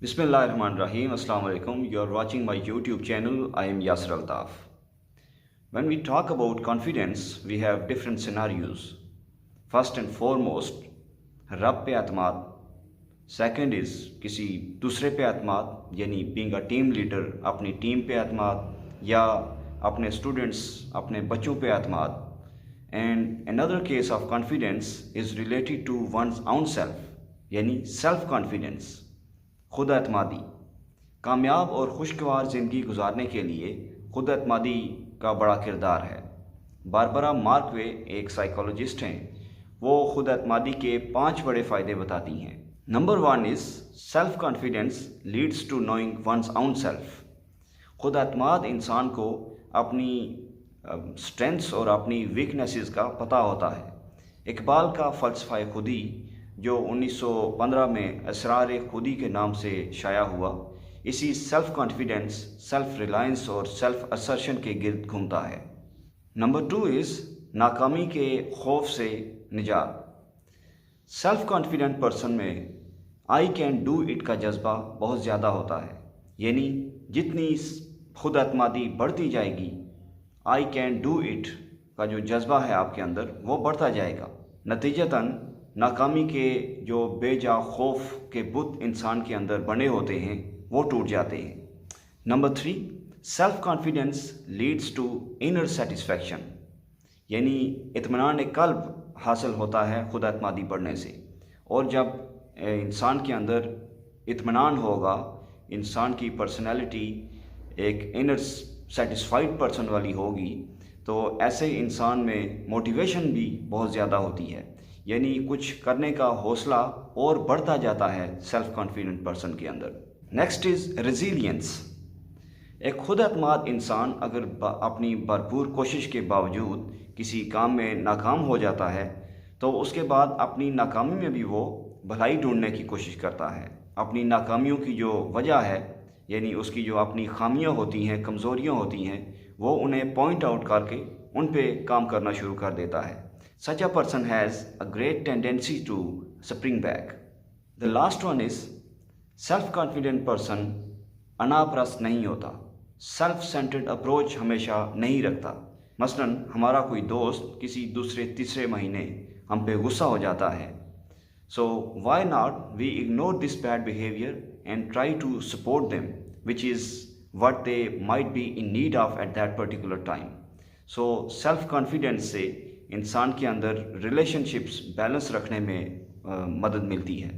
Bismillahirrahmanirrahim. Assalamu alaikum. You are watching my YouTube channel. I am Yasir Altaf. When we talk about confidence, we have different scenarios. First and foremost, रब पे एतमाद. Second is किसी दूसरे पे एतमाद, यानी being a team leader, अपनी team पे एतमाद या अपने स्टूडेंट्स, अपने बच्चों पे एतमाद. And another case of confidence is related to one's own self, यानी सेल्फ कॉन्फिडेंस, खुद एतमादी. कामयाब और खुशगवार ज़िंदगी गुजारने के लिए खुद एतमादी का बड़ा किरदार है. बारबरा मार्कवे एक साइकोलॉजिस्ट हैं. वो खुद एतमादी के 5 बड़े फ़ायदे बताती हैं. Number 1 is self confidence leads to knowing one's own self. खुद एतमाद इंसान को अपनी स्ट्रेंथ्स और अपनी वीकनेसेस का पता होता है. इकबाल का फ़लसफ़ा खुदी, जो 1915 में असरार खुदी के नाम से शाया हुआ, इसी सेल्फ कॉन्फिडेंस, सेल्फ रिलायंस और सेल्फ असर्शन के गिर्द घूमता है. नंबर 2 इज़ नाकामी के खौफ से निजात. सेल्फ कॉन्फिडेंट पर्सन में आई कैन डू इट का जज्बा बहुत ज़्यादा होता है. यानी जितनी खुद एतमादी बढ़ती जाएगी, आई कैन डू इट का जो जज्बा है आपके अंदर, वो बढ़ता जाएगा. नतीजतन नाकामी के जो बेजा खौफ के बुत इंसान के अंदर बने होते हैं, वो टूट जाते हैं. Number 3, self confidence leads to inner satisfaction, यानी इत्मीनान कल्ब हासिल होता है खुद एतमादी बढ़ने से. और जब इंसान के अंदर इत्मीनान होगा, इंसान की पर्सनैलिटी एक इनर सेटिस्फाइड पर्सन वाली होगी, तो ऐसे इंसान में मोटिवेशन भी बहुत ज़्यादा होती है. यानी कुछ करने का हौसला और बढ़ता जाता है सेल्फ कॉन्फिडेंट पर्सन के अंदर. Next is resilience. एक खुद एतमाद इंसान अगर अपनी भरपूर कोशिश के बावजूद किसी काम में नाकाम हो जाता है, तो उसके बाद अपनी नाकामी में भी वो भलाई ढूंढने की कोशिश करता है. अपनी नाकामियों की जो वजह है, यानी उसकी जो अपनी खामियां होती हैं, कमज़ोरियां होती हैं, वो उन्हें पॉइंट आउट करके उन पे काम करना शुरू कर देता है. Such a person has a great tendency to spring back. The last one is self-confident person अनापरस्त नहीं होता, self-centered approach हमेशा नहीं रखता. मसलन हमारा कोई दोस्त किसी दूसरे तीसरे महीने हम पे गुस्सा हो जाता है, so why not we ignore this bad behavior and try to support them, which is what they might be in need of at that particular time. So self-confidence से इंसान के अंदर रिलेशनशिप्स बैलेंस रखने में मदद मिलती है.